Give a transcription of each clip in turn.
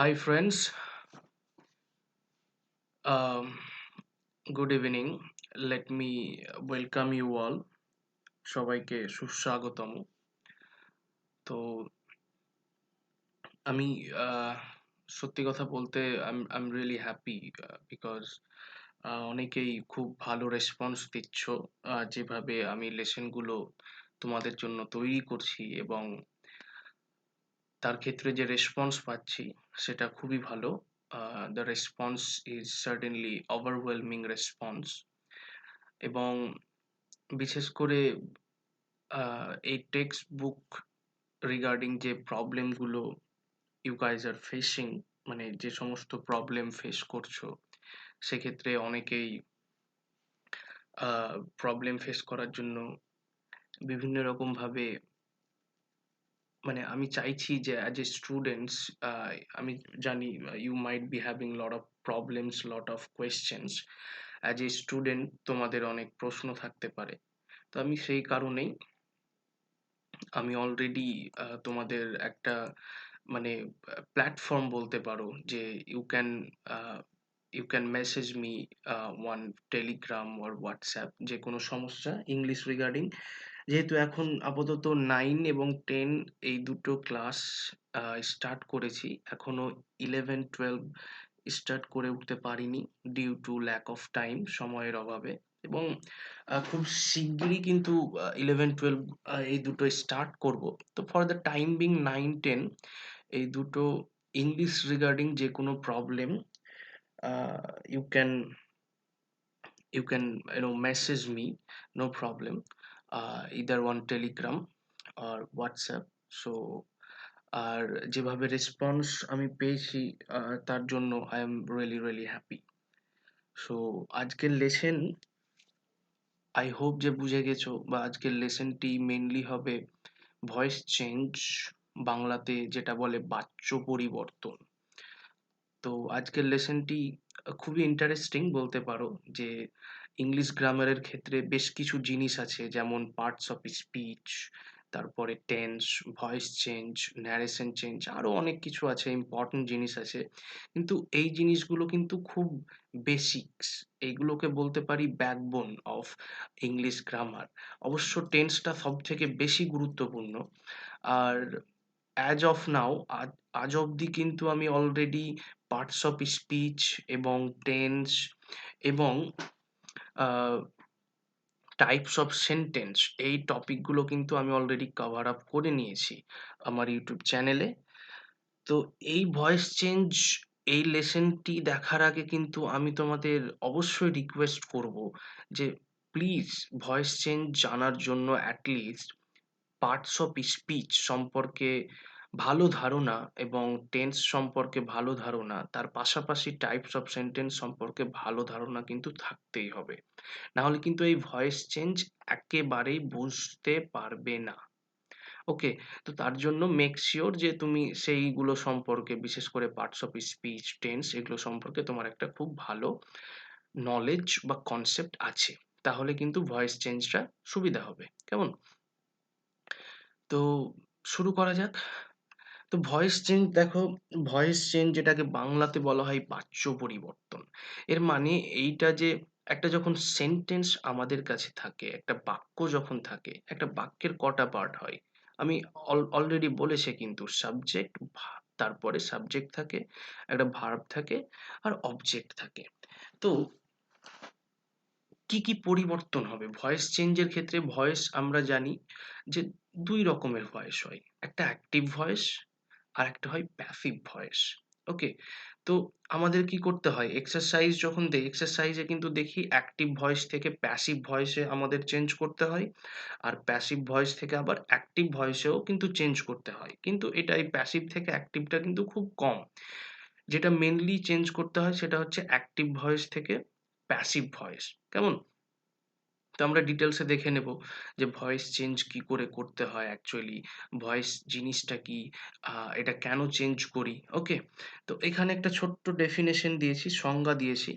Hi, friends. Um, Good evening. Let me welcome you all. সবাইকে সুস্বাগতম। তো আমি আহ, সত্যি কথা বলতে I'm really happy because অনেকেই খুব ভালো রেসপন্স দিচ্ছ যেভাবে আমি লেসনগুলো তোমাদের জন্য তৈরি করছি এবং তার ক্ষেত্রে যে রেসপন্স পাচ্ছি সেটা খুবই ভালো। The response is certainly overwhelming response এবং বিশেষ করে এই টেক্সট বুক রিগার্ডিং যে প্রবলেম গুলো ইউ গাইজ আর ফেসিং, মানে যে সমস্ত প্রবলেম ফেস করছো সেক্ষেত্রে অনেকেই প্রবলেম ফেস করার জন্য বিভিন্ন রকম ভাবে, মানে আমি চাইছি যে অ্যাজ এ স্টুডেন্টস, আমি জানি you might be having lot of problems, lot of questions. As a student তোমাদের অনেক প্রশ্ন থাকতে পারে। তো আমি সেই কারণেই আমি অলরেডি তোমাদের একটা, মানে প্ল্যাটফর্ম বলতে পারো যে you can message me on Telegram or WhatsApp, যে কোনো সমস্যা ইংলিশ রিগার্ডিং। যেহেতু এখন আপাতত 9 এবং 10 এই দুটো ক্লাস স্টার্ট করেছি, এখনো 11-12 স্টার্ট করে উঠতে পারিনি due to lack of time, সময়ের অভাবে। এবং খুব শিগগিরই কিন্তু 11-12 এই দুটো স্টার্ট করব। তো ফর দ্য টাইম বিং 9-10 এই দুটো ইংলিশ রিগার্ডিং যে কোনো problem, you can message me, no problem, either on telegram or whatsapp. So আর যেভাবে রেসপন্স আমি পেয়েছি তার জন্য I am really happy. So আজকের লেসন আই হোপ যে বুঝে গেছো, বা আজকের লেসনটি মেইনলি হবে ভয়েস চেঞ্জ, বাংলাতে যেটা বলে বাচ্য পরিবর্তন। তো আজকের লেসনটি খুবই ইন্টারেস্টিং বলতে পারো। যে ইংলিশ গ্রামারের ক্ষেত্রে বেশ কিছু জিনিস আছে, যেমন পার্টস অফ স্পিচ, তারপরে tense, voice change, narration change, আরো অনেক কিছু আছে, ইম্পর্টেন্ট জিনিস আছে। কিন্তু এই জিনিসগুলো কিন্তু খুব বেসিক্স, এইগুলোকে বলতে পারি ব্যাকবোন অফ ইংলিশ গ্রামার। অবশ্য টেন্সটা সব থেকে বেশি গুরুত্বপূর্ণ। আর অ্যাজ অফ নাও, আজ অবধি কিন্তু আমি অলরেডি পার্টস অফ স্পিচ এবং টেন্স এবং টাইপস অফ সেন্টেন্স, এই টপিকগুলো কিন্তু আমি অলরেডি কভার আপ করে নিয়েছি আমার ইউটিউব চ্যানেলে। তো এই ভয়েস চেঞ্জ, এই লেসনটি দেখার আগে কিন্তু আমি তোমাদের অবশ্যই রিকোয়েস্ট করব যে প্লিজ ভয়েস চেঞ্জ জানার জন্য অ্যাটলিস্ট পার্টস অফ স্পিচ সম্পর্কে ভালো ধারণা এবং টেন্স সম্পর্কে ভালো ধারণা, তার পাশাপাশি টাইপস অফ সেন্টেন্স সম্পর্কে ভালো ধারণা কিন্তু থাকতেই হবে। না হলে কিন্তু এই ভয়েস চেঞ্জ একেবারেই বুঝতে পারবে না। ওকে? তো তার জন্য মেক সিওর যে তুমি সেইগুলো সম্পর্কে, বিশেষ করে পার্টস অফ স্পিচ, টেন্স, এগুলো সম্পর্কে তোমার একটা খুব ভালো নলেজ বা কনসেপ্ট আছে। তাহলে কিন্তু ভয়েস চেঞ্জটা সুবিধা হবে। কেমন? তো শুরু করা যাক। তো ভয়েস চেঞ্জ দেখো, ভয়েস চেঞ্জ যেটাকে বাংলাতে বলা হয় বাচ্য পরিবর্তন। এর মানে এইটা যে একটা যখন সেন্টেন্স আমাদের কাছে থাকে, একটা বাক্য যখন থাকে, একটা বাক্যের কটা পার্ট হয়? আমি অলরেডি বলেছি কিন্তু সাবজেক্ট, তারপরে সাবজেক্ট থাকে, একটা ভার্ব থাকে, আর অবজেক্ট থাকে। তো কি কি পরিবর্তন হবে ভয়েস চেঞ্জের ক্ষেত্রে? ভয়েস আমরা জানি যে ২ রকমের ভয়েস হয়। একটা অ্যাক্টিভ ভয়েস, আরেকটা হয় প্যাসিভ ভয়েস। ওকে? তো আমাদের কি করতে হয়? এক্সারসাইজ যখন দেই, এক্সারসাইজে কিন্তু দেখি অ্যাক্টিভ ভয়েস থেকে প্যাসিভ ভয়েসে আমাদের চেঞ্জ করতে হয়। আর প্যাসিভ ভয়েস থেকে আবার অ্যাক্টিভ ভয়েসেও কিন্তু চেঞ্জ করতে হয়। কিন্তু এটা এই প্যাসিভ থেকে অ্যাক্টিভটা কিন্তু খুব কম। যেটা মেইনলি চেঞ্জ করতে হয় সেটা হচ্ছে অ্যাক্টিভ ভয়েস থেকে প্যাসিভ ভয়েস। কেমন? তো আমরা ডিটেইলসে দেখে নেব যে ভয়েস চেঞ্জ কি করে করতে হয় অ্যাকচুয়ালি, ভয়েস জিনিসটা কি, এটা কেন চেঞ্জ করি, ওকে? তো এখানে একটা ছোট্ট ডেফিনেশন দিয়েছি, সংজ্ঞা দিয়েছি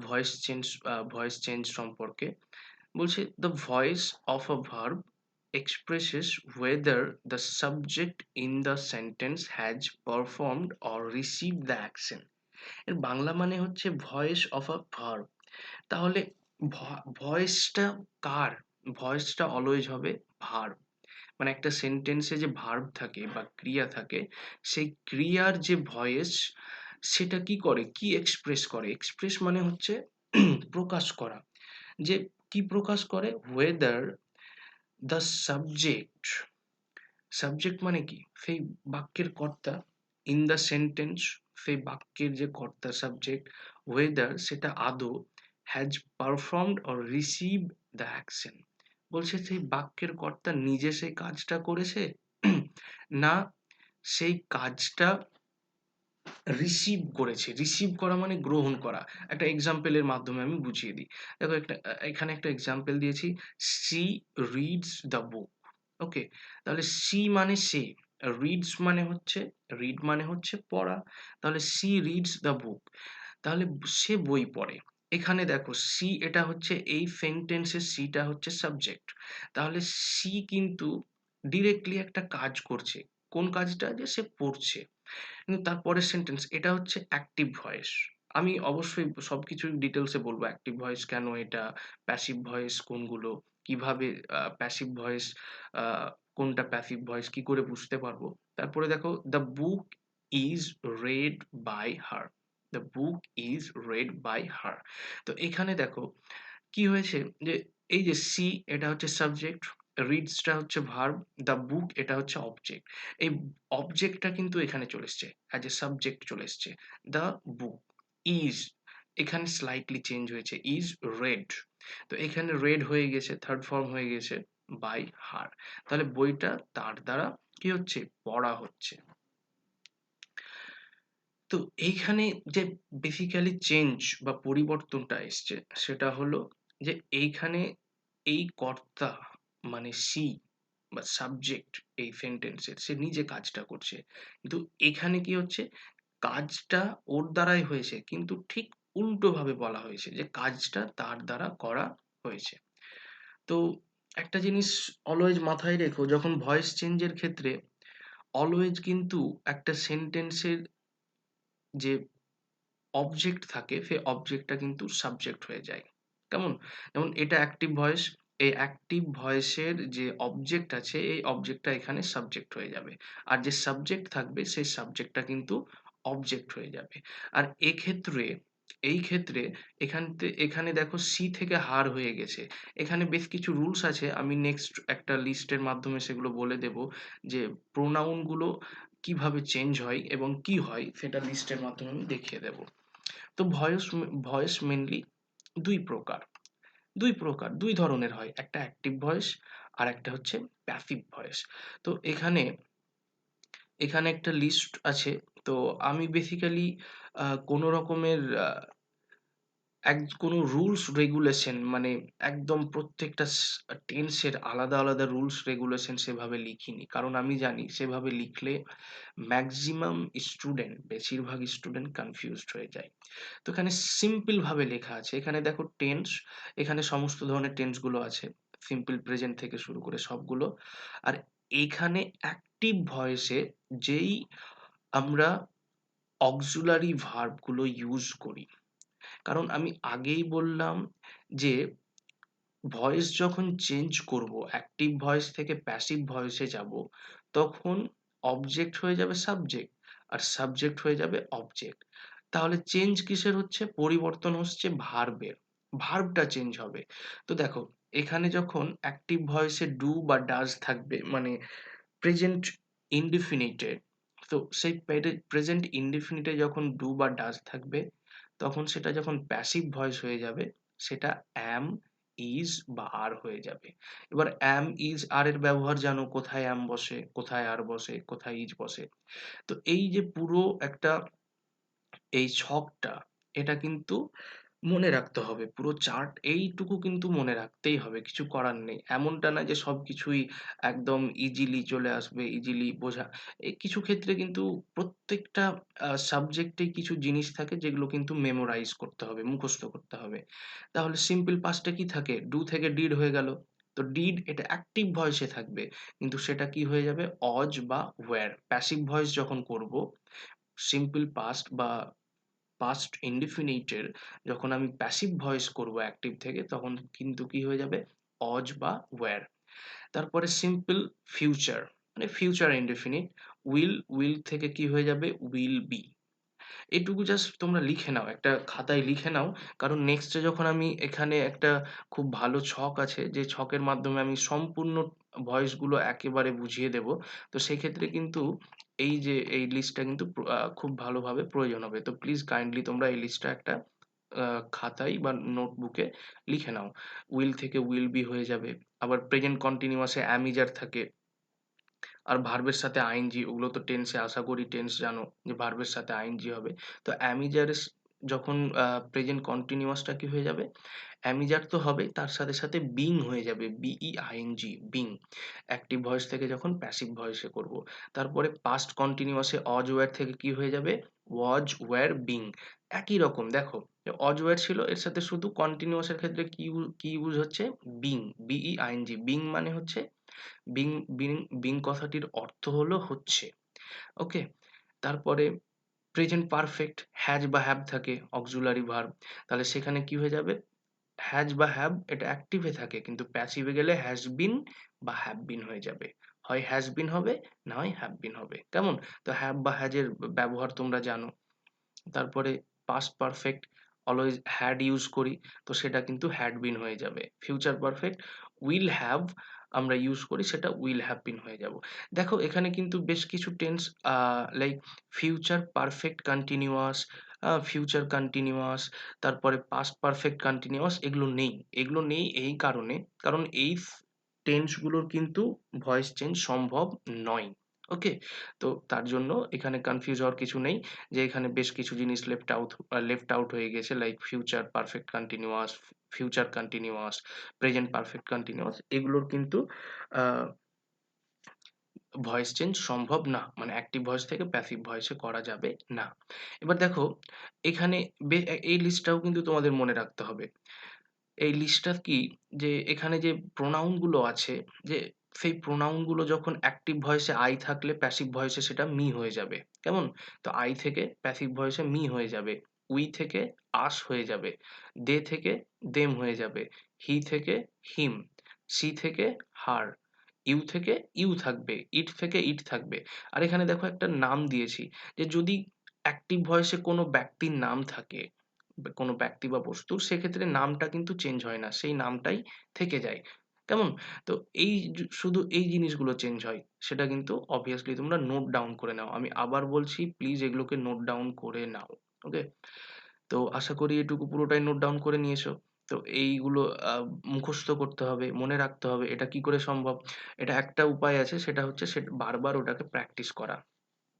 ভয়েস চেঞ্জ সম্পর্কে। বলছে, "the voice of a verb expresses whether the subject in the sentence has performed or received the action. এর বাংলা মানে হচ্ছে ভয়েস অফ আ ভার্ব। তাহলে ভয়েসটা কার? ভয়েসটা অলওয়েজ হবে ভার্ব। মানে একটা সেন্টেন্সে যে ভার্ব থাকে বা ক্রিয়া থাকে, সেই ক্রিয়ার যে ভয়েস, সেটা কি করে, কি এক্সপ্রেস করে? এক্সপ্রেস মানে হচ্ছে প্রকাশ করা। যে কি প্রকাশ করে? whether the subject, সাবজেক্ট মানে কি? সেই বাক্যের কর্তা, ইন দ্য সেন্টেন্স, সেই বাক্যের যে কর্তা সাবজেক্ট, ওয়েদার সেটা আদৌ has performed or receive the action. বলছে সেই বাক্যের কর্তা নিজে সেই কাজটা করেছে, না সেই কাজটা রিসিভ করেছে। রিসিভ করা মানে গ্রহণ করা। একটা এক্সাম্পলের মাধ্যমে আমি বুঝিয়ে দিই। দেখো এখানে একটা এক্সাম্পল দিয়েছি, "She reads the book." ওকে? তাহলে she মানে সে, reads মানে হচ্ছে, read মানে হচ্ছে পড়া। তাহলে she reads the book, তাহলে সে বই পড়ে। এখানে দেখো she, এটা হচ্ছে এই সেন্টেন্সের she টা হচ্ছে সাবজেক্ট। তাহলে she কিন্তু ডিরেক্টলি একটা কাজ করছে। কোন কাজটা? যে সে পড়ছে। কিন্তু তার পরের সেন্টেন্স, এটা হচ্ছে অ্যাক্টিভ ভয়েস। আমি অবশ্যই সবকিছু ডিটেলসে বলবো, অ্যাক্টিভ ভয়েস কেন এটা, প্যাসিভ ভয়েস কোনগুলো, কিভাবে প্যাসিভ ভয়েস, কোনটা প্যাসিভ ভয়েস, কি করে বুঝতে পারবো। তারপরে দেখো, the book is read by her. The book is read by her. তো এখানে দেখো কি হয়েছে, যে এই যে সি, এটা হচ্ছে সাবজেক্ট, রিডসটা হচ্ছে ভার্ব, দ্য বুক এটা হচ্ছে অবজেক্ট। এই অবজেক্টটা কিন্তু এখানে চলে এসছে, অ্যাজ এ সাবজেক্ট চলে এসছে। দ্য বুক ইজ, এখানে স্লাইটলি চেঞ্জ হয়েছে, ইজ রেড। তো এখানে রেড হয়ে গেছে, থার্ড ফর্ম হয়ে গেছে বাই হার। তাহলে বইটা তার দ্বারা কি হচ্ছে? পড়া হচ্ছে। তো এইখানে যে বেসিক্যালি চেঞ্জ বা পরিবর্তনটা এসছে, সেটা হলো যে এইখানে এই কর্তা মানে সি বা সাবজেক্ট এই সেন্টেন্সের, সে নিজে কাজটা করছে। কিন্তু এখানে কি হচ্ছে? কাজটা ওর দ্বারাই হয়েছে, কিন্তু ঠিক উল্টোভাবে বলা হয়েছে যে কাজটা তার দ্বারা করা হয়েছে। তো একটা জিনিস অলওয়েজ মাথায় রেখো, যখন ভয়েস চেঞ্জের ক্ষেত্রে অলওয়েজ কিন্তু একটা সেন্টেন্সের যে অবজেক্ট থাকে, সেই অবজেক্টটা কিন্তু সাবজেক্ট হয়ে যায়। কেমন? যেমন এটা অ্যাক্টিভ ভয়েস, এই অ্যাক্টিভ ভয়েসের যে অবজেক্ট আছে, এই অবজেক্টটা এখানে সাবজেক্ট হয়ে যাবে। আর যে সাবজেক্ট থাকবে, সেই সাবজেক্টটা কিন্তু অবজেক্ট হয়ে যাবে। আর এক্ষেত্রে, এই ক্ষেত্রে এখানে দেখো সি থেকে হার হয়ে গেছে। এখানে বেশ কিছু রুলস আছে, আমি নেক্সট একটা লিস্টের মাধ্যমে সেগুলো বলে দেব, যে প্রোনাউন গুলো কিভাবে চেঞ্জ হয় এবং কি হয়, সেটা লিস্টের মাধ্যমে আমি দেখিয়ে দেব। তো ভয়েস মেইনলি ২ প্রকার। ২ প্রকার, ২ ধরনের হয়। একটা অ্যাক্টিভ ভয়েস, আরেকটা হচ্ছে প্যাসিভ ভয়েস। তো এখানে একটা লিস্ট আছে। তো আমি বেসিক্যালি কোন রকমের কোনো রুলস রেগুলেশন, মানে একদম প্রত্যেকটা টেন্সের আলাদা, আলাদা রুলস রেগুলেশন সেভাবে লিখিনি। কারণ আমি জানি সেভাবে লিখলে ম্যাক্সিমাম স্টুডেন্ট, বেশিরভাগ স্টুডেন্ট কনফিউজড হয়ে যায়। তো এখানে সিম্পল ভাবে লেখা আছে। এখানে দেখো টেন্স, এখানে সমস্ত ধরনের টেন্স গুলো আছে। সিম্পল প্রেজেন্ট থেকে শুরু করে সবগুলো। আর এখানে অ্যাক্টিভ ভয়েসে যেই আমরা অক্সিলারি ভার্ব গুলো ইউজ করি। কারণ আমি আগেই বললাম যে ভয়েস যখন চেঞ্জ করব, অ্যাক্টিভ ভয়েস থেকে প্যাসিভ ভয়েসে যাব, তখন অবজেক্ট হয়ে যাবে সাবজেক্ট, আর সাবজেক্ট হয়ে যাবে অবজেক্ট। তাহলে চেঞ্জ কিসের হচ্ছে? পরিবর্তন হচ্ছে ভার্বের। ভার্বটা চেঞ্জ হবে। তো দেখো, এখানে যখন অ্যাক্টিভ ভয়েসে ডু বা ডাজ থাকবে, মানে প্রেজেন্ট ইনডিফিনিটে, তো সেই প্রেজেন্ট ইনডিফিনিটে যখন ডু বা ডাজ থাকবে, তখন সেটা যখন প্যাসিভ ভয়েস হয়ে যাবে, সেটা অ্যাম, ইজ বা আর হয়ে যাবে। এবার অ্যাম, ইজ, আর এর ব্যবহার জানো, কোথায় অ্যাম বসে, কোথায় আর বসে, কোথায় ইজ বসে। তো এই যে পুরো একটা এই ছকটা, এটা কিন্তু মনে রাখতে হবে। পুরো চার্ট এইটুকু কিন্তু মনে রাখতেই হবে, কিছু করার নেই। এমনটা না যে সবকিছুই একদম ইজিলি চলে আসবে, ইজিলি বোঝা। কিছু ক্ষেত্রে কিন্তু প্রত্যেকটা সাবজেক্টেই কিছু জিনিস থাকে যেগুলো কিন্তু মেমোরাইজ করতে হবে, মুখস্থ করতে হবে। তাহলে সিম্পল পাস্টে কি থাকে? ডু থেকে ডিড হয়ে গেল। তো ডিড এটা অ্যাক্টিভ ভয়েসে থাকবে, কিন্তু সেটা কি হয়ে যাবে অজ বা ওয়্যার। প্যাসিভ ভয়েস যখন করব, সিম্পল পাস্ট বা পাস্ট ইনডিফিনিটের যখন আমি প্যাসিভ ভয়েস করব অ্যাক্টিভ থেকে, তখন কিন্তু কি হয়ে যাবে অজ বা ওয়্যার। তারপরে সিম্পল ফিউচার, মানে ফিউচার ইনডিফিনিট, উইল থেকে কি হয়ে যাবে উইল বি। এটুকু জাস্ট তোমরা লিখে নাও, একটা খাতায় লিখে নাও। কারণ নেক্সটে যখন আমি এখানে একটা খুব ভালো ছক আছে, যে ছকের মাধ্যমে আমি সম্পূর্ণ ভয়েসগুলো একেবারে বুঝিয়ে দেব। তো সেক্ষেত্রে কিন্তু এই যে এই লিস্টটা কিন্তু খুব ভালোভাবে প্রয়োজন হবে। তো প্লিজ কাইন্ডলি তোমরা এই লিস্টটা একটা খাতায় বা নোটবুকে লিখে নাও। উইল থেকে উইল বি হয়ে যাবে। আবার প্রেজেন্ট কন্টিনিউয়াসে অ্যামিজার থাকে। আর ভার্বের সাথে আইএনজি, ওগুলো তো টেন্সে আশা করি টেন্স জানো যে ভার্বের সাথে আইএনজি হবে। তো অ্যামিজার যখন প্রেজেন্ট কন্টিনিউয়াসটা কি হয়ে যাবে অ্যামিজার তো হবেই, তার সাথে সাথে বিং হয়ে যাবে, বিইআইএনজি, বিং। অ্যাক্টিভ ভয়েস থেকে যখন প্যাসিভ ভয়েসে করব। তারপরে পাস্ট কন্টিনিউয়াসে অজ ওয়্যার থেকে কি হয়ে যাবে ওয়াজ ওয়্যার বিং। একই রকম দেখো, অজ ওয়্যার ছিল, এর সাথে শুধু কন্টিনিউয়াসের ক্ষেত্রে কি ইউজ হচ্ছে বিং, বিইআইএনজি। বিং মানে হচ্ছে বিং, বিং, বিং কথাটির অর্থ হলো হচ্ছে। ওকে। তারপরে প্রেজেন্ট পারফেক্ট হ্যাজ বা হ্যাভ থাকে অক্সিলারি ভার্ব, তাহলে সেখানে কি হয়ে যাবে হ্যাজ বা হ্যাভ এটা অ্যাক্টিভে থাকে, কিন্তু প্যাসিভে গেলে হ্যাজ বিন বা হ্যাভ বিন হয়ে যাবে। হয় হ্যাজ বিন হবে, না হয় হ্যাভ বিন হবে। কেমন? তো হ্যাভ বা হ্যাজের ব্যবহার তোমরা জানো। তারপরে past perfect always had use করি, তো সেটা কিন্তু হ্যাড বিন হয়ে যাবে। ফিউচার পারফেক্ট উইল হ্যাভ আমরা ইউজ করি, সেটা উইল হ্যাভ বিন হয়ে যাব। দেখো এখানে কিন্তু বেশ কিছু tense like future perfect continuous, future continuous, তারপরে পাস্ট পারফেক্ট কন্টিনিউয়াস, এগুলো নেই এই কারণে, কারণ এই টেন্সগুলোর কিন্তু ভয়েস চেঞ্জ সম্ভব নয়। ওকে। তো তার জন্য এখানে কনফিউজ হওয়ার কিছু নেই, যে এখানে বেশ কিছু জিনিস লেফট আউট হয়ে গেছে, like future perfect continuous, future continuous, present perfect continuous, এগুলোর কিন্তু ভয়েস চেঞ্জ সম্ভব না, মানে অ্যাক্টিভ ভয়েস থেকে প্যাসিভ ভয়েসে করা যাবে না। এবার দেখো এখানে এই লিস্টটাও কিন্তু তোমাদের মনে রাখতে হবে। এই লিস্টটা কি, যে এখানে যে প্রোনাউন গুলো আছে, যে সেই প্রোনাউন গুলো যখন অ্যাক্টিভ ভয়েসে আই থাকলে প্যাসিভ ভয়েসে সেটা মি হয়ে যাবে। কেমন? তো আই থেকে প্যাসিভ ভয়েসে মি হয়ে যাবে, উই থেকে আস হয়ে যাবে, দে থেকে দেম হয়ে যাবে, হি থেকে হিম, সি থেকে হার, ইউ থেকে ইউ থাকবে, ইট থেকে ইট থাকবে। আর এখানে দেখো একটা নাম দিয়েছি, যে যদি অ্যাক্টিভ ভয়েসে কোনো ব্যক্তির নাম থাকে, কোনো ব্যক্তি বা বস্তুর, সেক্ষেত্রে নামটা কিন্তু চেঞ্জ হয় না, সেই নামটাই থেকে যায়। কেমন? তো এই শুধু এই জিনিসগুলো চেঞ্জ হয়, সেটা কিন্তু অবভিয়াসলি তোমরা নোট ডাউন করে নাও। আমি আবার বলছি, প্লিজ এগুলোকে নোট ডাউন করে নাও। ওকে। তো আশা করি এটুকু পুরোটাই নোট ডাউন করে নিয়েছো। তো এইগুলো মুখস্থ করতে হবে, মনে রাখতে হবে। এটা কি করে সম্ভব? এটা একটা উপায় আছে, সেটা হচ্ছে বারবার ওটাকে প্র্যাকটিস করা।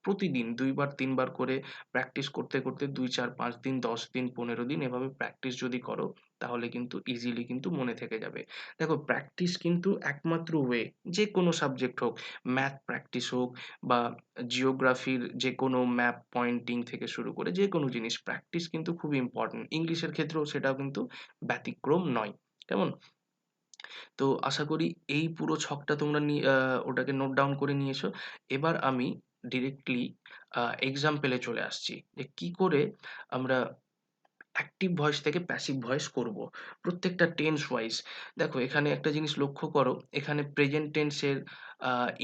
প্রতিদিন ২ বার ৩ বার করে প্র্যাকটিস করতে, করতে ২, ৪, ৫ দিন, ১০ দিন, ১৫ দিন এভাবে প্র্যাকটিস যদি করো, তাহলে কিন্তু ইজিলি কিন্তু মনে থেকে যাবে। দেখো প্র্যাকটিস কিন্তু একমাত্র ওয়ে, যেকোনো সাবজেক্ট হোক, ম্যাথ প্র্যাকটিস হোক বা জিওগ্রাফির যেকোনো ম্যাপ পয়েন্টিং থেকে শুরু করে যেকোনো জিনিস, প্র্যাকটিস কিন্তু খুবই ইম্পোর্টেন্ট। ইংলিশের ক্ষেত্রেও সেটাও কিন্তু ব্যতিক্রম নয়। কেমন? তো আশা করি এই পুরো ছকটা তোমরা ওটাকে নোট ডাউন করে নিয়েছো। এবার আমি ডিরেক্টলি এক্সাম্পল এ চলে আসছি, যে কি করে আমরা অ্যাক্টিভ ভয়েস থেকে প্যাসিভ ভয়েস করব। প্রত্যেকটা টেন্স ওয়াইজ। দেখো এখানে একটা জিনিস লক্ষ্য করো, এখানে প্রেজেন্ট টেন্সের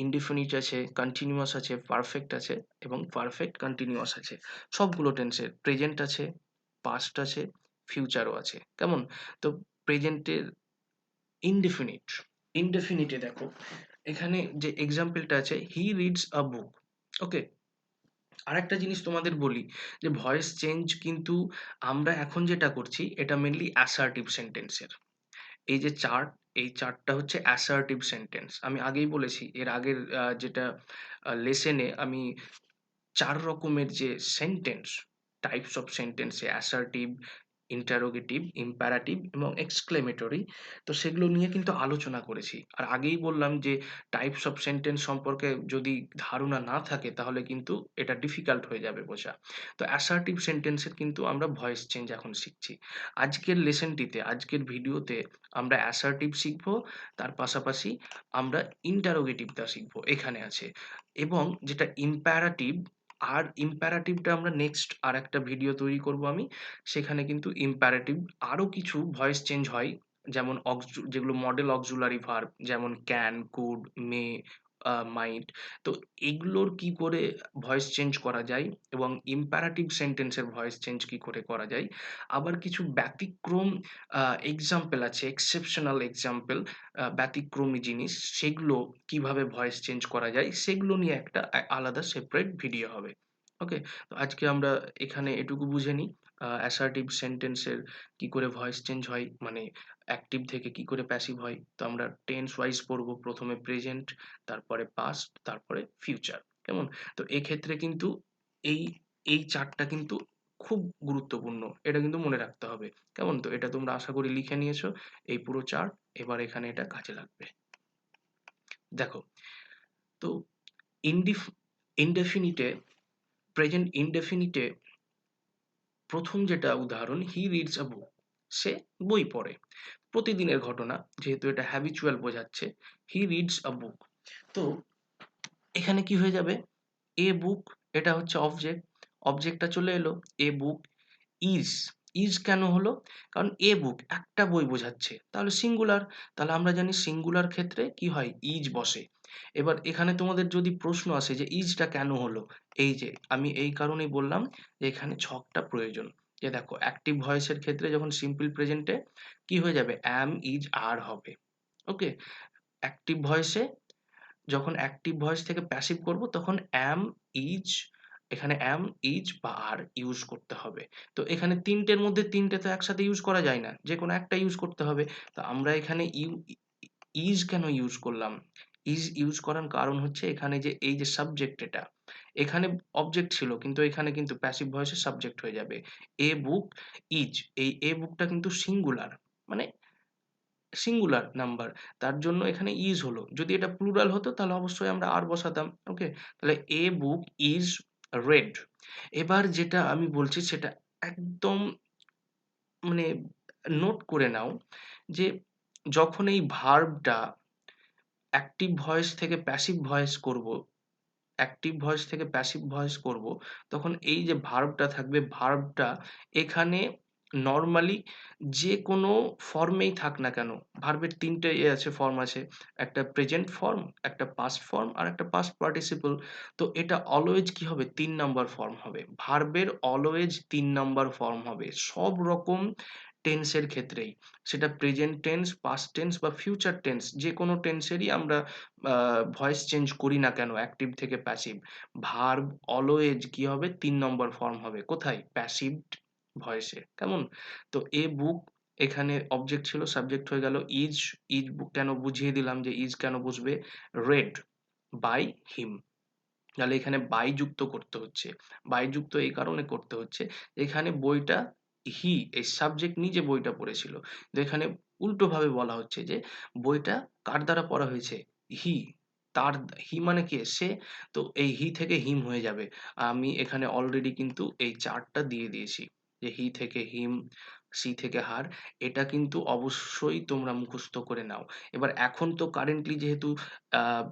ইনডিফিনিট আছে, কন্টিনিউয়াস আছে, পারফেক্ট আছে এবং পারফেক্ট কন্টিনিউয়াস আছে। সবগুলো টেন্সের প্রেজেন্ট আছে, পাস্ট আছে, ফিউচারও আছে। কেমন? তো প্রেজেন্টের ইনডেফিনিট। ইনডেফিনিটে দেখো, এখানে যে এক্সাম্পলটা আছে, হি রিডস আ বুক। ওকে। আরেকটা জিনিস তোমাদের বলি, যে ভয়েস চেঞ্জ কিন্তু আমরা এখন যেটা করছি এটা মেইনলি অ্যাসার্টিভ সেন্টেন্সের। এই যে চার্ট, এই চার্টটা হচ্ছে অ্যাসার্টিভ সেন্টেন্স। আমি আগেই বলেছি, এর আগের যেটা লেসনে আমি ৪ রকমের যে sentence, types of sentence, assertive, interrogative, imperative এবং এক্সক্লেমেটরি। তো সেগুলো নিয়ে কিন্তু আলোচনা করেছি। আর আগেই বললাম যে টাইপস অফ সেন্টেন্স সম্পর্কে যদি ধারণা না থাকে তাহলে কিন্তু এটা ডিফিকাল্ট হয়ে যাবে বোঝা। তো অ্যাসার্টিভ সেন্টেন্সের কিন্তু আমরা ভয়েস চেঞ্জ এখন শিখছি। আজকের লেসনটিতে, আজকের ভিডিওতে আমরা অ্যাসার্টিভ শিখব, তার পাশাপাশি আমরা ইন্টারোগেটিভটা শিখব, এখানে আছে। এবং যেটা ইম্পারেটিভ, আর ইম্পারেটিভটা আমরা নেক্সট আরেকটা ভিডিও তৈরি করব আমি। সেখানে কিন্তু ইম্পারেটিভ আরো কিছু ভয়েস চেঞ্জ হয়। যেমন যেগুলো মডেল অক্সিলারি ভার্ব, যেমন ক্যান, কুড, মে, মাইট। তো এগুলোর কি করে ভয়েস চেঞ্জ করা যায় এবং ইম্পারেটিভ সেন্টেন্সের ভয়েস চেঞ্জ কি করে করা যায়। আবার কিছু ব্যতিক্রম এক্সাম্পল আছে, এক্সেপশনাল এক্সাম্পল, ব্যতিক্রমী জিনিস, সেগুলো কিভাবে ভয়েস চেঞ্জ করা যায় সেগুলো নিয়ে একটা আলাদা সেপারেট ভিডিও হবে। ওকে? তো আজকে আমরা এখানে এটুকু বুঝে নিই। অ্যাসার্টিভ সেন্টেন্সের কি করে ভয়েস চেঞ্জ হয়, মানে অ্যাক্টিভ থেকে কি করে প্যাসিভ হয়। তো আমরা টেন্স ওয়াইজ পড়বো, প্রথমে প্রেজেন্ট, তারপরে পাস্ট, তারপরে ফিউচার। কেমন? তো এক্ষেত্রে কিন্তু এই এই চারটা কিন্তু খুব গুরুত্বপূর্ণ, এটা কিন্তু মনে রাখতে হবে। কেমন? তো এটা তোমরা আশা করি লিখে নিয়েছো, এই পুরো চার্ট। এবার এখানে এটা কাজে লাগবে। দেখো, তো ইনডেফিনিটে, প্রেজেন্ট ইনডেফিনিটে প্রথম যেটা উদাহরণ, হি রিডস আ বুক, সে বই পড়ে। প্রতিদিনের ঘটনা, যেহেতু এটা হ্যাবিচুয়াল বোঝাচ্ছে, হি রিডস আ বুক। তো এখানে কি হয়ে যাবে, এ বুক, এটা হচ্ছে অবজেক্ট, অবজেক্টটা চলে এলো, এ বুক ইজ, ইজ কেন হলো, কারণ এ বুক একটা বই বোঝাচ্ছে, তাহলে সিঙ্গুলার। তাহলে আমরা জানি সিঙ্গুলার ক্ষেত্রে কি হয়, ইজ বসে। এবার এখানে তোমাদের যদি প্রশ্ন আসে যে ইজটা কেন হলো, এই যে আমি এই কারণেই বললাম যে এখানে ছকটা প্রয়োজন। যে দেখো, অ্যাক্টিভ ভয়েসের ক্ষেত্রে যখন সিম্পল প্রেজেন্টে কি হয়ে যাবে, অ্যাম ইজ আর হবে। ওকে? অ্যাক্টিভ ভয়েসে, যখন অ্যাক্টিভ ভয়েস থেকে প্যাসিভ করব তখন অ্যাম, ইজ, এখানে অ্যাম, ইজ বা আর ইউজ করতে হবে। তো এখানে তিনটের মধ্যে তিনটে তো একসাথে ইউজ করা যায় না, যে কোনো একটা ইউজ করতে হবে। তো আমরা এখানে ইজ কেন ইউজ করলাম, ইজ ইউজ করার কারণ হচ্ছে এখানে যে এই যে সাবজেক্ট, এটা এখানে অবজেক্ট ছিল, কিন্তু এখানে কিন্তু প্যাসিভ ভয়েসে সাবজেক্ট হয়ে যাবে। এ বুক ইজ, এই এ বুকটা কিন্তু সিঙ্গুলার, মানে সিঙ্গুলার নাম্বার, তার জন্য এখানে ইজ হলো। যদি এটা প্লুরাল হতো তাহলে অবশ্যই আমরা আর বসাতাম। ওকে? তাহলে এ বুক ইজ রেড। এবার যেটা আমি বলছি সেটা একদম, মানে নোট করে নাও, যে যখন এই ভার্বটা অ্যাক্টিভ ভয়েস থেকে প্যাসিভ ভয়েস করব, অ্যাক্টিভ ভয়েস থেকে প্যাসিভ ভয়েস করব, তখন এই যে ভার্বটা থাকবে, ভার্বটা এখানে নরমালি যে কোনো ফর্মেই থাক না কেন, ভার্বের ৩ টে আছে, ফর্ম আছে। একটা প্রেজেন্ট ফর্ম, একটা পাস্ট ফর্ম আর একটা পাস্ট পার্টিসিপল। তো এটা অলওয়েজ কি হবে, ৩ নাম্বার ফর্ম হবে। ভার্বের অলওয়েজ ৩ নাম্বার ফর্ম হবে সব রকম টেন্সের ক্ষেত্রেই। সেটা প্রেজেন্ট টেন্স, পাস্ট টেন্স বা ফিউচার টেন্স, যেকোনো টেন্সেরই আমরা ভয়েস চেঞ্জ করি না কেন অ্যাক্টিভ থেকে প্যাসিভ, ভার্ব অলওয়েজ কি হবে, ৩ নম্বর ফর্ম হবে। কোথায়? প্যাসিভ ভয়েসে। কেমন? তো এ বুক, এখানে অবজেক্ট ছিল, সাবজেক্ট হয়ে গেল ইজ। ইজ কেন বুঝিয়ে দিলাম যে ইজ কেন বসবে, রেড বাই হিম। তাহলে এখানে বাই যুক্ত করতে হচ্ছে। বাই যুক্ত এই কারণে করতে হচ্ছে, এখানে বইটা, হি এই সাবজেক্ট নিজে বইটা পড়েছিল। তো এখানে উল্টোভাবে বলা হচ্ছে যে বইটা কার দ্বারা পড়া হয়েছে, হি, তার, হি মানে কে, সে। তো এই হি থেকে হিম হয়ে যাবে। আমি এখানে অলরেডি কিন্তু এই চার্টটা দিয়ে দিয়েছি, যে হি থেকে হিম, সি থেকে হার। এটা কিন্তু অবশ্যই তোমরা মুখস্থ করে নাও। এবার এখন তো কারেন্টলি যেহেতু আহ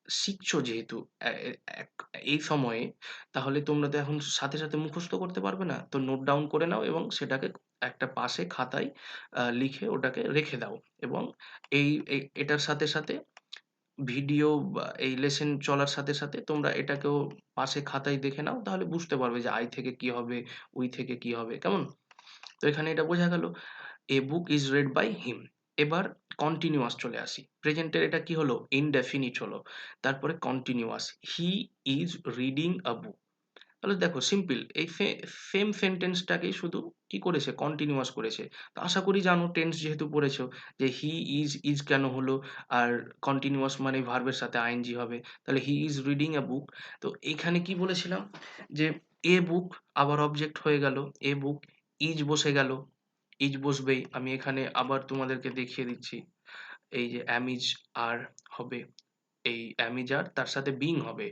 শিখছো, যেহেতু এই সময়ে, তাহলে তোমরা তো এখন সাথে সাথে মুখস্থ করতে পারবে না। তো নোট ডাউন করে নাও এবং সেটাকে একটা পাশে খাতায় লিখে ওটাকে রেখে দাও। এবং এটার সাথে সাথে ভিডিও বা এই লেসন চলার সাথে সাথে তোমরা এটাকেও পাশে খাতায় দেখে নাও, তাহলে বুঝতে পারবে যে আই থেকে কি হবে, উই থেকে কি হবে। কেমন? তো এখানে এটা বোঝা গেল, a book is read by him. এবার কন্টিনিউয়াস চলে আসি। প্রেজেন্টের এটা কি হলো, ইনডেফিনিট হলো। তারপরে continuous, he is reading a book. তাহলে দেখো সিম্পল, এই সেম সেন্টেন্সটাকেই শুধু কি করেছে, কন্টিনিউয়াস করেছে। তো আশা করি জানো, টেন্স যেহেতু পড়েছো, যে হি ইজ, ইজ কেন হলো, আর কন্টিনিউয়াস মানে ভার্বের সাথে আইএনজি হবে। তাহলে হি ইজ রিডিং আ বুক। তো এখানে কি বলেছিলাম, যে এ বুক আবার অবজেক্ট হয়ে গেল, এ বুক ইজ বসে গেল। ইজ বসবেই। আমি এখানে আবার তোমাদেরকে দেখিয়ে দিচ্ছি। এই যে am is are হবে, এই am is are তার সাথে being হবে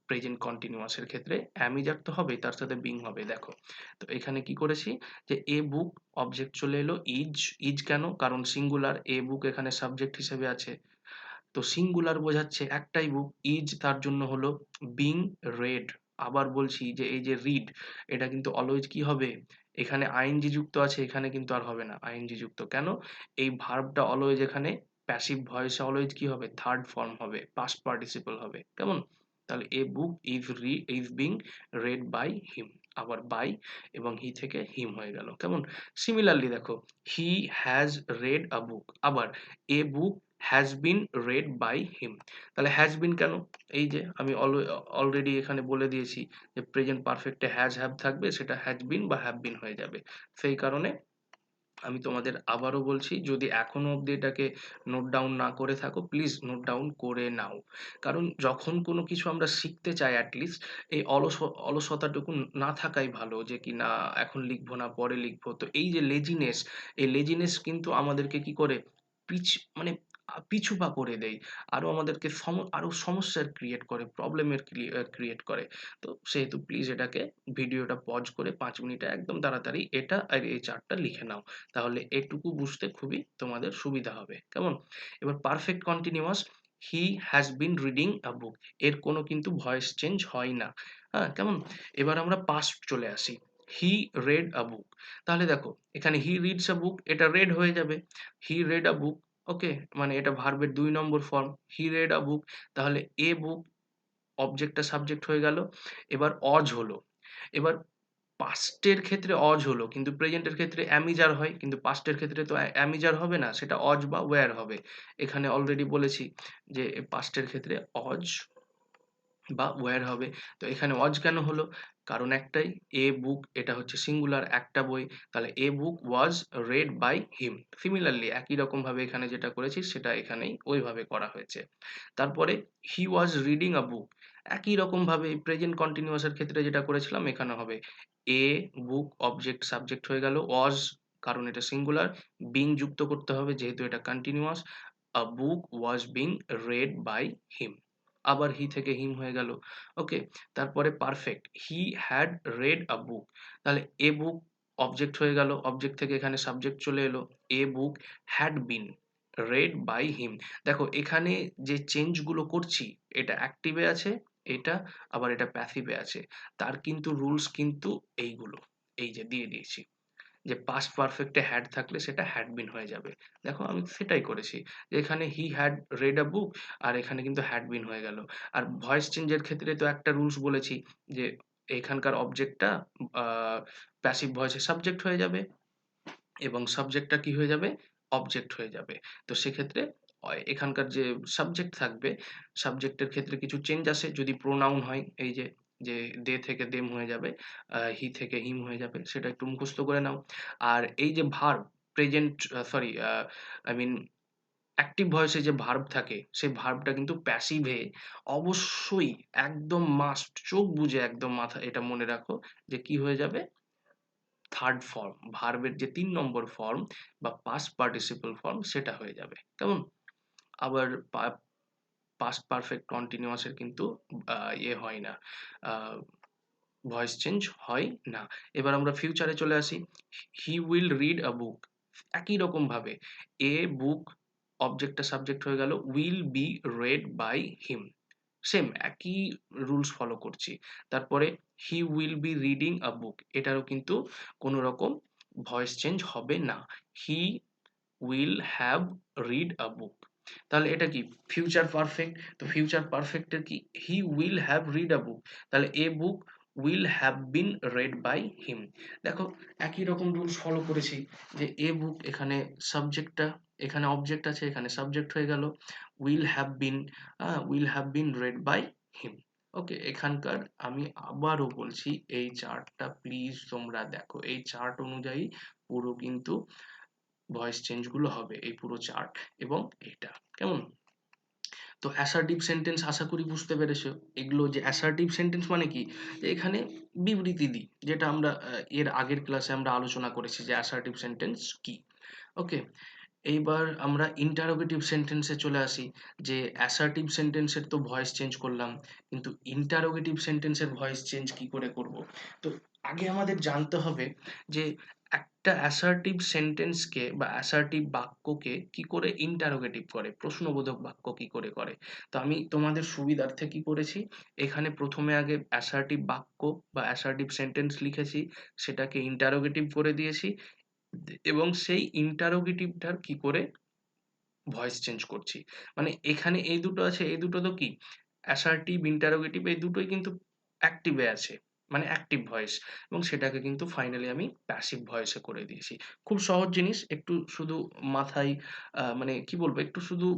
প্রেজেন্ট কন্টিনিউয়াস এর ক্ষেত্রে am is are তো হবেই, তার সাথে being হবে। দেখো, তো এখানে কি করেছি যে এ বুক অবজেক্ট চলে এলো ইজ। ইজ কেন? কারণ সিঙ্গুলার, এ বুক এখানে সাবজেক্ট হিসেবে আছে। তো সিঙ্গুলার বোঝাচ্ছে একটাই বুক, ইজ তার জন্য হলো বিং রেড। আবার বলছি যে এই যে রিড, এটা কিন্তু অলওয়েজ কি হবে, এখানে আইএনজি যুক্ত আছে, এখানে কিন্তু আর হবে না আইএনজি যুক্ত। কেন? এই ভার্বটা অলওয়েজ এখানে প্যাসিভ ভয়েসে অলওয়েজ কি হবে, থার্ড ফর্ম হবে, পাস্ট পার্টিসিপল হবে। কেমন? তাহলে a book is being read by him. আবার বাই এবং হি থেকে হিম হয়ে গেল। কেমন? সিমিলারলি দেখো, he has red a book. আবার a book has been read by him. তাহলে হ্যাজ বিন কেন? এই যে আমি অলরেডি এখানে বলে দিয়েছি যে প্রেজেন্ট পারফেক্টে হ্যাজ হ্যাভ থাকবে, সেটা হ্যাজ বিন বা হ্যাভ বিন হয়ে যাবে। সেই কারণে আমি তোমাদের আবারও বলছি, যদি এখনো অবধি এটাকে নোট ডাউন না করে থাকো, প্লিজ নোট ডাউন করে নাও। কারণ যখন কোনো কিছু আমরা শিখতে চাই, অ্যাটলিস্ট এই অলসতাটুকু না থাকাই ভালো, যে কি না এখন লিখবো না, পরে লিখবো। তো এই যে লেজিনেস, এই লেজিনেস কিন্তু আমাদেরকে কি করে পিছ মানে পিছু পা করে দেয়। আরো আমাদেরকে আরো সমস্যার ক্রিয়েট করে, প্রবলেমের ক্রিয়েট করে। তো সেহেতু প্লিজ এটাকে ভিডিওটা পজ করে 5 মিনিটে একদম তাড়াতাড়ি এটা আর এই চার্টটা লিখে নাও। তাহলে এটুকু বুঝতে খুবই তোমাদের সুবিধা হবে। কেমন? এবার perfect continuous, he has been reading a book, এর কোনো কিন্তু ভয়েস চেঞ্জ হয় না। হ্যাঁ, কেমন? এবার আমরা পাস্ট চলে আসি। হি রেড আ বুক। তাহলে দেখো, এখানে হি রিডস আ বুক, এটা রেড হয়ে যাবে। হি রেড আ বুক, ওকে, মানে এটা ভার্বের 2 নম্বর form. He red a book. তাহলে এ বুক অবজেক্টটা সাবজেক্ট হয়ে গেল। এবার অজ হলো। এবার পাস্টের ক্ষেত্রে অজ হলো, কিন্তু প্রেজেন্টের ক্ষেত্রে অ্যামিজার হয়, কিন্তু পাস্টের ক্ষেত্রে তো অ্যামিজার হবে না, সেটা অজ বা ওয়্যার হবে। এখানে অলরেডি বলেছি যে পাস্টের ক্ষেত্রে অজ বা ওয়্যার হবে। তো এখানে অজ কেন হলো? কারণ একটাই, এ বুক এটা হচ্ছে সিঙ্গুলার, একটা বই। তাহলে a book was red by him. Similarly একই রকম ভাবে এখানে যেটা করেছি সেটা এখানেই ওইভাবে করা হয়েছে। তারপরে হি ওয়াজ রিডিং আ বুক। একই রকম ভাবে প্রেজেন্ট কন্টিনিউয়াস এর ক্ষেত্রে যেটা করেছিলাম এখানে হবে এ বুক অবজেক্ট সাবজেক্ট হয়ে গেল, ওয়াজ কারণ এটা সিঙ্গুলার, বিং যুক্ত করতে হবে যেহেতু এটা continuous. A book was being read by him. আবার হি থেকে হিম হয়ে গেল। ওকে, তারপরে perfect, he had read a book. তাহলে এ বুক অবজেক্ট হয়ে গেল, অবজেক্ট থেকে এখানে সাবজেক্ট চলে এলো। A book had been read by him. দেখো এখানে যে চেঞ্জ গুলো করছি, এটা অ্যাক্টিভে আছে, এটা আবার এটা প্যাসিভে আছে। তার কিন্তু রুলস কিন্তু এইগুলো, এই যে দিয়ে দিয়েছি, যে পাস্ট পারফেক্টে হ্যাড থাকলে সেটা হ্যাড বিন হয়ে যাবে। দেখো আমি সেটাই করেছি, যে এখানে হি হ্যাড রেড আ বুক, আর এখানে কিন্তু হ্যাড বিন হয়ে গেল। আর ভয়েস চেঞ্জের ক্ষেত্রে তো একটা রুলস বলেছি, যে এখানকার অবজেক্টটা প্যাসিভ ভয়েসে সাবজেক্ট হয়ে যাবে এবং সাবজেক্টটা কি হয়ে যাবে, অবজেক্ট হয়ে যাবে। তো সেক্ষেত্রে এখানকার যে সাবজেক্ট থাকবে, সাবজেক্টের ক্ষেত্রে কিছু চেঞ্জ আসে যদি প্রোনাউন হয়, এই যে যে দে থেকে দেম হয়ে যাবে, হি থেকে হিম হয়ে যাবে, সেটা একটু মুখস্থ করে নাও। আর এই যে verb, present sorry I mean active ভয়েসে যে ভার্ব থাকে, সেই ভার্বটা কিন্তু প্যাসিভে অবশ্যই একদম মাস্ট, চোখ বুজে একদম মাথা এটা মনে রাখো, যে কি হয়ে যাবে, থার্ড ফর্ম, ভার্বের যে ৩ নম্বর ফর্ম বা পাস্ট পার্টিসিপল ফর্ম সেটা হয়ে যাবে। কেমন? আবার পাস্ট পারফেক্ট কন্টিনিউয়াস এর কিন্তু ইয়ে হয় না, আ ভয়েস চেঞ্জ হয় না। এবার আমরা ফিউচারে চলে আসি। He will read a book. একই রকম ভাবে এ বুক অবজেক্টটা সাবজেক্ট হয়ে গেল, will be read by him. Same একই রুলস ফলো করছি। তারপরে he will be reading a book, এটারও কিন্তু কোনো রকম ভয়েস চেঞ্জ হবে না। He will have read a book. তাহলে এটা কি ফিউচার পারফেক্ট। তো ফিউচার পারফেক্টের কি, he will have read a book. তাহলে a book will have been read by him. দেখো একই রকম রুলস ফলো করেছি, যে এ বুক এখানে সাবজেক্টটা, এখানে অবজেক্ট আছে, এখানে সাবজেক্ট হয়ে গেল, will have been, will have been read by him. Okay, এখানকার আমি আবারও বলছি, এই চার্টটা প্লিজ তোমরা দেখো, এই চার্ট অনুযায়ী পুরো কিন্তু ভয়েস চেঞ্জ গুলো হবে, এই পুরো চার্ট এবং এটা। কেমন? তো অ্যাসার্টিভ সেন্টেন্স আশা করি বুঝতে পেরেছো। এগুলো যে অ্যাসার্টিভ সেন্টেন্স মানে কি? যে এখানে বিবৃতি দিই, যেটা আমরা এর আগের ক্লাসে আমরা আলোচনা করেছি যে অ্যাসার্টিভ সেন্টেন্স কি। ওকে? এইবার আমরা ইন্টারোগেটিভ সেন্টেন্সে চলে আসি। যে অ্যাসার্টিভ সেন্টেন্সের তো ভয়েস চেঞ্জ করলাম, কিন্তু ইন্টারোগেটিভ সেন্টেন্সের ভয়েস চেঞ্জ কি করে করব? তো আগে আমাদের জানতে হবে যে একটা অ্যাসার্টিভ সেন্টেন্সকে বা অ্যাসার্টিভ বাক্যকে কি করে ইন্টারোগেটিভ করে, প্রশ্নবোধক বাক্য কি করে করে। তো আমি তোমাদের সুবিধার্থে কি করেছি, এখানে প্রথমে আগে অ্যাসার্টিভ বাক্য বা অ্যাসার্টিভ সেন্টেন্স লিখেছি, সেটাকে ইন্টারোগেটিভ করে দিয়েছি, এবং সেই ইন্টারোগেটিভটার কি করে ভয়েস চেঞ্জ করছি। মানে এখানে এই দুটো আছে, এই দুটো তো কি অ্যাসার্টিভ, ইন্টারোগেটিভ, এই দুটোই কিন্তু অ্যাক্টিভে আছে, মানে অ্যাক্টিভ ভয়েস, এবং সেটাকে কিন্তু ফাইনালি আমি প্যাসিভ ভয়েসে করে দিয়েছি। খুব সহজ জিনিস, একটু শুধু মাথায় মানে কি বলবো, একটু শুধু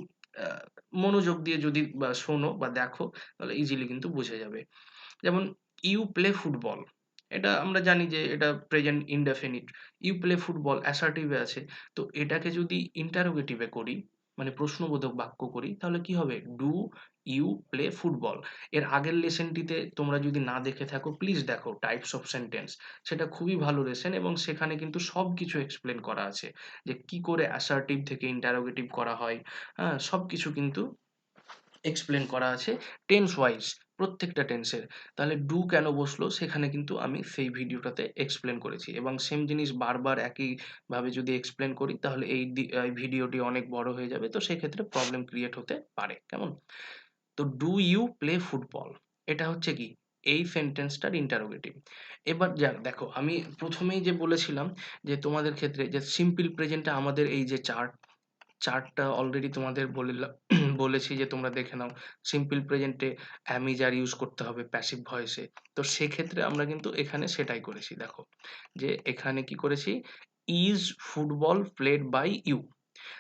আহ, মনোযোগ দিয়ে যদি বা শোনো বা দেখো, তাহলে ইজিলি কিন্তু বুঝে যাবে। যেমন ইউ প্লে ফুটবল, এটা আমরা জানি যে এটা present indefinite. You play football অ্যাসার্টিভে আছে। তো এটাকে যদি ইন্টারোগেটিভে করি, মানে প্রশ্নবোধক বাক্য করি, তাহলে কি হবে? Do you play football. এর আগের লেসনটিতে তোমরা যদি না দেখে থাকো, প্লিজ দেখো, টাইপস অফ সেন্টেন্স। সেটা খুবই ভালো লেসন, এবং সেখানে কিন্তু সবকিছু এক্সপ্লেন করা আছে যে কি করে অ্যাসার্টিভ থেকে ইন্টারোগেটিভ করা হয়। হ্যাঁ, সবকিছু কিন্তু এক্সপ্লেন করা আছে টেন্স ওয়াইজ, প্রত্যেকটা টেন্সের। তাহলে ডু কেন বসলো সেখানে কিন্তু আমি সেই ভিডিওটাতে এক্সপ্লেন করেছি, এবং সেম জিনিস বারবার একইভাবে যদি এক্সপ্লেন করি, তাহলে এই ভিডিওটি অনেক বড় হয়ে যাবে, তো সেক্ষেত্রে প্রবলেম ক্রিয়েট হতে পারে। কেমন? তো ডু ইউ প্লে ফুটবল, এটা হচ্ছে কি এই সেন্টেন্সটার ইন্টারোগেটিভ। এবার দেখো, আমি প্রথমেই যে বলেছিলাম যে তোমাদের ক্ষেত্রে যে সিম্পল প্রেজেন্টে আমাদের এই যে চার্টটা অলরেডি তোমাদের বলেছি যে তোমরা দেখে নাও। সিম্পল প্রেজেন্টে am is are ইউজ করতে হবে প্যাসিভ ভয়েসে। তো সেক্ষেত্রে আমরা কিন্তু এখানে সেটাই করেছি। দেখো, যে এখানে কি করেছি, is football played by you.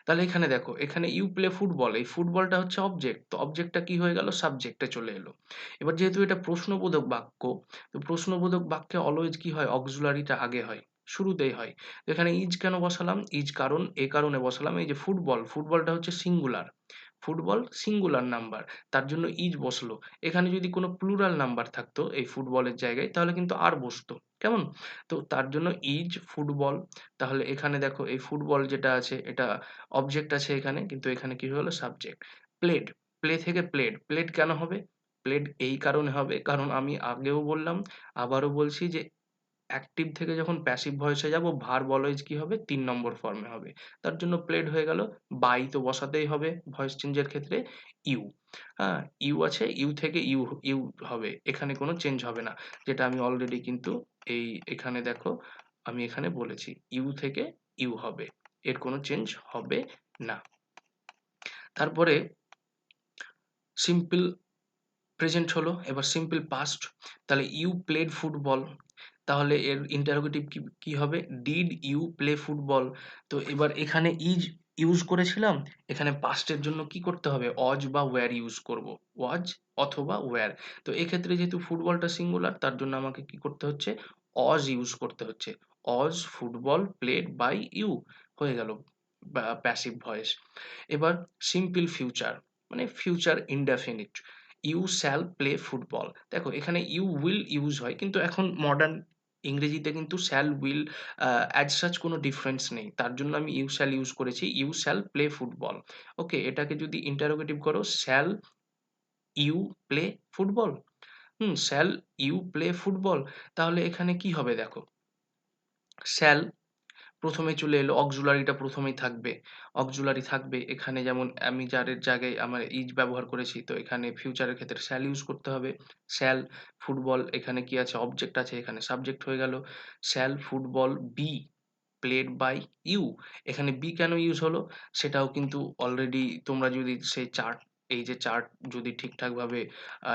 তাহলে এখানে দেখো, এখানে ইউ প্লে ফুটবল, এই ফুটবলটা হচ্ছে অবজেক্ট, তো অবজেক্টটা কি হয়ে গেল, সাবজেক্টে চলে এলো। এবার যেহেতু এটা প্রশ্নবোধক বাক্য, তো প্রশ্নবোধক বাক্যে অলওয়েজ কি হয়, অক্সিলারিটা আগে হয়, শুরুতেই হয়। তো এখানে ইজ কেন বসালাম, ইজ কারণ এ কারণে বসালাম, এই যে ফুটবল, ফুটবলটা হচ্ছে সিঙ্গুলার, ফুটবল সিঙ্গুলার নাম্বার, তার জন্য ইজ বসলো। এখানে যদি কোনো প্লুরাল নাম্বার থাকতো এই ফুটবলের জায়গায়, তাহলে কিন্তু আর বসতো। কেমন? তো তার জন্য ইজ ফুটবল। তাহলে এখানে দেখো, এই ফুটবল যেটা আছে এটা অবজেক্ট আছে এখানে, কিন্তু এখানে কি হলো, সাবজেক্ট। প্লেড, প্লে থেকে প্লেড, প্লেড কেন হবে, প্লেড এই কারণে হবে, কারণ আমি আগেও বললাম, আবারও বলছি, যে অ্যাক্টিভ থেকে যখন প্যাসিভ ভয়েসে যাব, ভার্ব অলওয়েজ কি হবে, ৩ নম্বর ফর্মে হবে। তার জন্য প্লেড হয়ে গেল। বাই তো বসাতেই হবে ভয়েস চেঞ্জের ক্ষেত্রে। ইউ, হ্যাঁ, ইউ আছে, ইউ থেকে ইউ, ইউ হবে, এখানে কোনো চেঞ্জ হবে না। যেটা আমি অলরেডি কিন্তু এখানে দেখো, আমি এখানে বলেছি ইউ থেকে ইউ হবে, এর কোনো চেঞ্জ হবে না। তারপরে সিম্পল প্রেজেন্ট হলো, এবার সিম্পল পাস্ট। তাহলে ইউ প্লেড ফুটবল, তাহলে এর ইন্টারোগেটিভ কি হবে, ডিড ইউ প্লে ফুটবল। তো এবার এখানে ইজ ইউজ করেছিলাম, এখানে পাস্টের জন্য কি করতে হবে, অজ বা ওয়্যার ইউজ করব, ওয়াজ অথবা ওয়্যার। তো এক্ষেত্রে যেহেতু ফুটবলটা সিঙ্গুলার, তার জন্য আমাকে কি করতে হচ্ছে, অজ ইউজ করতে হচ্ছে। অজ ফুটবল প্লেড বাই ইউ, হয়ে গেল প্যাসিভ ভয়েস। এবার সিম্পল ফিউচার, মানে future indefinite, you shall play football. দেখো, এখানে ইউ উইল ইউজ হয়, কিন্তু এখন মডার্ন ইংরেজিতে কিন্তু শ্যাল উইল অ্যাজ সাচ কোনো ডিফারেন্স নেই, তার জন্য আমি ইউ শ্যাল ইউজ করেছি, you shall play football. Okay, এটাকে যদি ইন্টারোগেটিভ করো, shall you play football, shall you play football, তাহলে এখানে কি হবে দেখো, শ্যাল প্রথমে চলে এলো, অক্সিলারিটা প্রথমেই থাকবে, অক্সিলারি থাকবে এখানে, যেমন আমি যারের জায়গায় আমার ইজ ব্যবহার করেছি, তো এখানে ফিউচারের ক্ষেত্রে শ্যাল ইউজ করতে হবে। শ্যাল ফুটবল, এখানে কি আছে, অবজেক্ট আছে, এখানে সাবজেক্ট হয়ে গেল। Shall football be played by you, এখানে বি কেন ইউজ হলো, সেটাও কিন্তু অলরেডি তোমরা যদি সেই চার্ট, এই যে চার্ট যদি ঠিকঠাকভাবে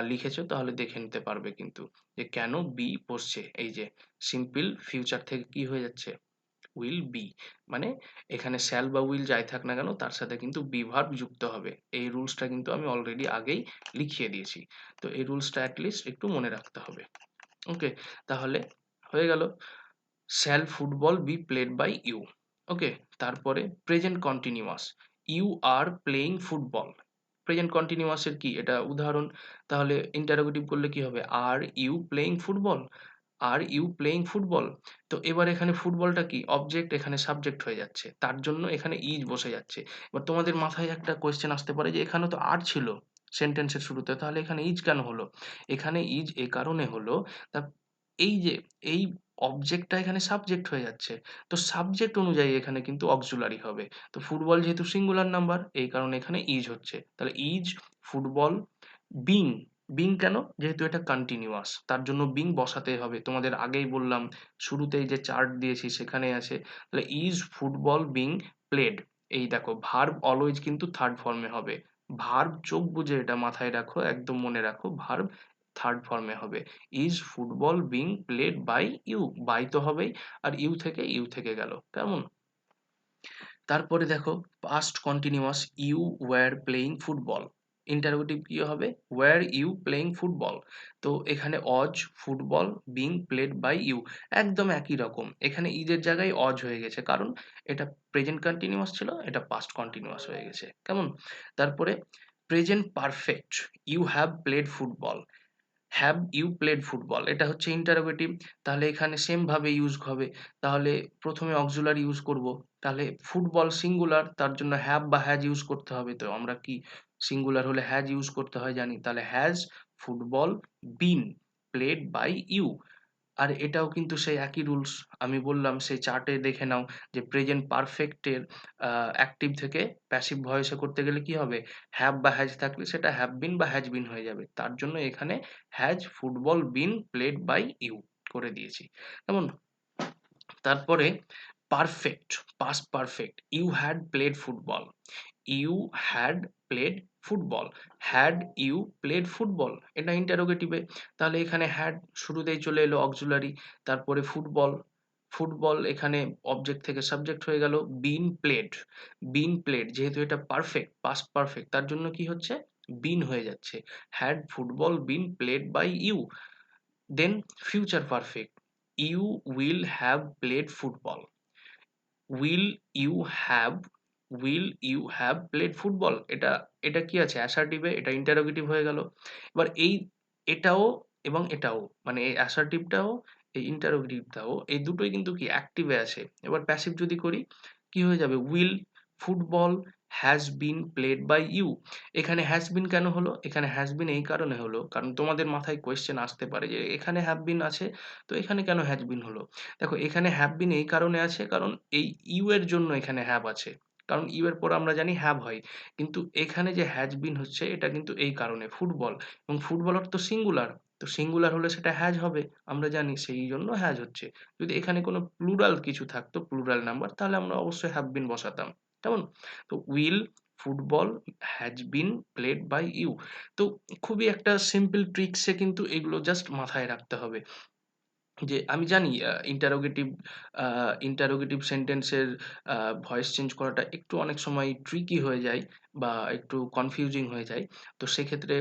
লিখেছো, তাহলে দেখে নিতে পারবে কিন্তু, যে কেন বি বসছে। এই যে সিম্পল ফিউচার থেকে কি হয়ে যাচ্ছে, উইল বি, মানে এখানে শ্যাল বা উইল যাই থাক না কেন, তার সাথে কিন্তু বি ভার্ব যুক্ত হবে। এই রুলসটা কিন্তু আমি অলরেডি আগেই লিখিয়ে দিয়েছি, তো এই রুলসটা অ্যাটলিস্ট একটু মনে রাখতে হবে। ওকে, তাহলে হয়ে গেল, shall football be played by you. Okay, তারপরে present continuous, you are playing football, present continuous এর কি এটা উদাহরণ। তাহলে ইন্টারোগেটিভ করলে কি হবে? Are you playing football? Are you playing football? তো এবার এখানে ফুটবলটা কি? অবজেক্ট, এখানে সাবজেক্ট হয়ে যাচ্ছে। তার জন্য এখানে ইজ বসে যাচ্ছে। এবার তোমাদের মাথায় একটা কোয়েশ্চেন আসতে পারে যে এখানে তো আর ছিল সেন্টেন্সের শুরুতে, তাহলে এখানে ইজ কেন হলো? এখানে ইজ এ কারণে হলো, তা এই যে এই অবজেক্টটা এখানে সাবজেক্ট হয়ে যাচ্ছে। তো সাবজেক্ট অনুযায়ী এখানে কিন্তু অক্সিলারি হবে। তো ফুটবল যেহেতু সিঙ্গুলার নাম্বার, এই কারণে এখানে ইজ হচ্ছে। তাহলে ইজ ফুটবল বিং। বিং কেন? যেহেতু এটা কন্টিনিউয়াস, তার জন্য বিং বসাতে হবে। তোমাদের আগেই বললাম, শুরুতেই যে চার্ট দিয়েছি সেখানে আছে। তাহলে ইজ ফুটবল বিং প্লেড। এই দেখো, ভার্ব অলওয়েজ কিন্তু থার্ড ফর্মে হবে। ভার্ব চোখ বুজে এটা মাথায় রাখো, একদম মনে রাখো, ভার্ব থার্ড ফর্মে হবে। Is football being played by you. By তো হবেই, আর ইউ থেকে গেল। কেমন? তারপরে দেখো, past continuous, you were playing football. Interrogative কি হবে? Were you playing football. তো এখানে was football being played by you, একদম একই রকম। এখানে ইজের জায়গায় অজ হয়ে গেছে, কারণ এটা প্রেজেন্ট কন্টিনিউয়াস ছিল, এটা পাস্ট কন্টিনিউয়াস হয়ে গেছে। কেমন? তারপরে present perfect, you have played football. Have you played football, এটা হচ্ছে ইন্টারোগেটিভ। তাহলে এখানে সেম ভাবে ইউজ হবে। তাহলে প্রথমে অক্সিলারি ইউজ করব। তাহলে ফুটবল সিঙ্গুলার, তার জন্য হ্যাভ বা হ্যাজ ইউজ করতে হবে। তো আমরা কি সিঙ্গুলার হলে হ্যাজ ইউজ করতে হয় জানি। তাহলে has football been played by you. আর এটাও কিন্তু সেই একই রুলস। আমি বললাম সেই চার্টে দেখে নাও যে প্রেজেন্ট পারফেক্টের অ্যাক্টিভ থেকে প্যাসিভ ভয়েসে করতে গেলে কি হবে? হ্যাভ বা হ্যাজ থাকলে সেটা হ্যাভ বিন বা হ্যাজ বিন হয়ে যাবে। তার জন্য এখানে has football been played by you করে দিয়েছি। কেমন? তারপরে perfect, past perfect, you had played football. You had played football. Had you played football, এটা ইন্টারোগেটিভে। তাহলে এখানে হ্যাড শুরুতেই চলে এলো অক্সিলারি। তারপরে ফুটবল, ফুটবল এখানে অবজেক্ট থেকে সাবজেক্ট হয়ে গেল। বিন প্লেড, বিন প্লেড যেহেতু এটা পারফেক্ট, পাস্ট পারফেক্ট, তার জন্য কি হচ্ছে? বিন হয়ে যাচ্ছে। Had football been played by you. Then future perfect, you will have played football. Will you have, will you have played football, এটা এটা কি আছে? অ্যাসার্টিভে, এটা ইন্টারোগেটিভ হয়ে গেল। এবার এই এটাও এবং এটাও, মানে এই অ্যাসার্টিভটাও এই ইন্টারোগেটিভটাও, এই দুটোই কিন্তু কি অ্যাক্টিভে আছে। এবার প্যাসিভ যদি করি, কি হয়ে যাবে? Will football has been played by you. এখানে হ্যাজ বিন কেন হলো? এখানে হ্যাজ বিন এই কারণে হলো, কারণ তোমাদের মাথায় কোয়েশ্চেন আসতে পারে যে এখানে হ্যাভ বিন আছে, তো এখানে কেন হ্যাজ বিন হলো? দেখো, এখানে হ্যাভ বিন এই কারণে আছে, কারণ এই ইউ এর জন্য এখানে হ্যাভ আছে। কারণ ইউ এর পর আমরা জানি হ্যাভ হয়। কিন্তু এখানে যে হ্যাজ বিন হচ্ছে, এটা কিন্তু এই কারণে ফুটবল, এবং ফুটবল অর্থ সিঙ্গুলার। তো সিঙ্গুলার হলে সেটা হ্যাজ হবে, আমরা জানি, সেই জন্য হ্যাজ হচ্ছে। যদি এখানে কোনো প্লুরাল কিছু থাকতো, প্লুরাল নাম্বার, তাহলে আমরা অবশ্যই হ্যাভ বিন বসাতাম। কেমন? তো will football has been played by you. তো খুবই একটা সিম্পল ট্রিক্সে কিন্তু এগুলো জাস্ট মাথায় রাখতে হবে। যে আমি জানি ইন্টারোগেটিভ সেন্টেন্সের ভয়েস চেঞ্জ করাটা একটু অনেক সময় ট্রিকি হয়ে যায় বা একটু কনফিউজিং হয়ে যায়। তো সেক্ষেত্রে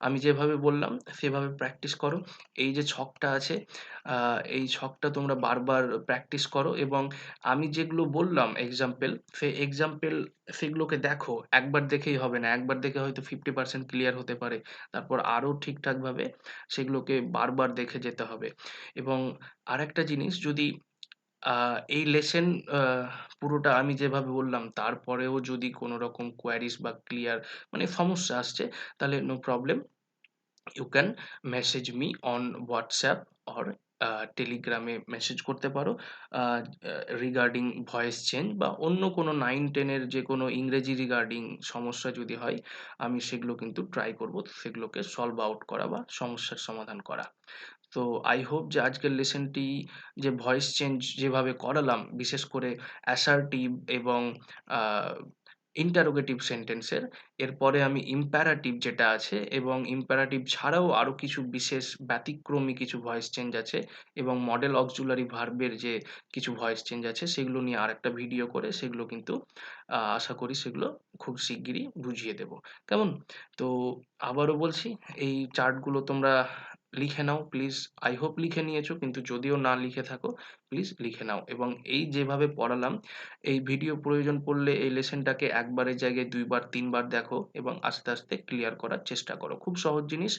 আমি যেভাবে বললাম সেভাবে প্র্যাকটিস করো। এই যে ছকটা আছে, এই ছকটা তোমরা বারবার প্র্যাকটিস করো, এবং আমি যেগুলো বললাম এক্সাম্পল, সেই এক্সাম্পল সেগুলোকে দেখো। একবার দেখেই হবে না। একবার দেখে হয়তো 50% ক্লিয়ার হতে পারে। তারপর আরো ঠিকঠাকভাবে সেগুলোকে বারবার দেখে যেতে হবে। এবং আরেকটা জিনিস, যদি এই লেসন আ পুরোটা আমি যেভাবে বললাম, তারপরেও যদি কোনো রকম কোয়েরিজ বা ক্লিয়ার, মানে সমস্যা আসছে, তাহলে no problem. You can message me on WhatsApp or টেলিগ্রামে মেসেজ করতে পারো। আ রিগার্ডিং ভয়েস চেঞ্জ বা অন্য কোনো 9-10 এর যে কোনো ইংরেজি রিগার্ডিং সমস্যা যদি হয়, আমি সেগুলো কিন্তু ট্রাই করব সেগুলোকে সলভ আউট করা বা সমস্যার সমাধান করা। তো আই হোপ যে আজকের লেসনটি, যে ভয়েস চেঞ্জ যেভাবে করালাম, বিশেষ করে অ্যাসার্টিভ এবং ইন্টারোগেটিভ সেন্টেন্সের, এরপরে আমি ইম্পারাটিভ যেটা আছে এবং ইম্পারাটিভ ছাড়াও আরো কিছু বিশেষ ব্যতিক্রমী কিছু ভয়েস চেঞ্জ আছে, এবং মডেল অক্সিলারি ভার্বের যে কিছু ভয়েস চেঞ্জ আছে, সেগুলো নিয়ে আরেকটা ভিডিও করে সেগুলো কিন্তু আশা করি সেগুলো খুব শিগগিরই বুঝিয়ে দেব। কেমন? তো আবারও বলছি, এই চার্টগুলো তোমরা লিখে নাও প্লিজ। আই হোপ লিখে নিয়েছো, কিন্তু যদিও না লিখে থাকো প্লিজ লিখে নাও। এবং এই যেভাবে পড়ালাম, এই ভিডিও প্রয়োজন পড়লে এই লেসনটাকে একবারের জায়গায় ২ বার ৩ বার দেখো এবং আস্তে আস্তে ক্লিয়ার করার চেষ্টা করো। খুব সহজ জিনিস,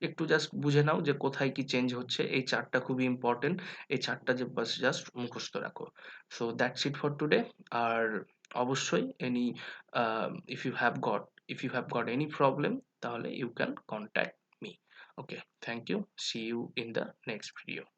একটু জাস্ট বুঝে নাও যে কোথায় কি চেঞ্জ হচ্ছে। এই চার্টটা খুবই ইম্পর্টেন্ট, এই চার্টটা যে বাস জাস্ট মুখস্থ রাখো। So that's it for today. আর অবশ্যই if you have got if you have got any problem, তাহলে you can contact me. Okay, thank you. See you in the next video.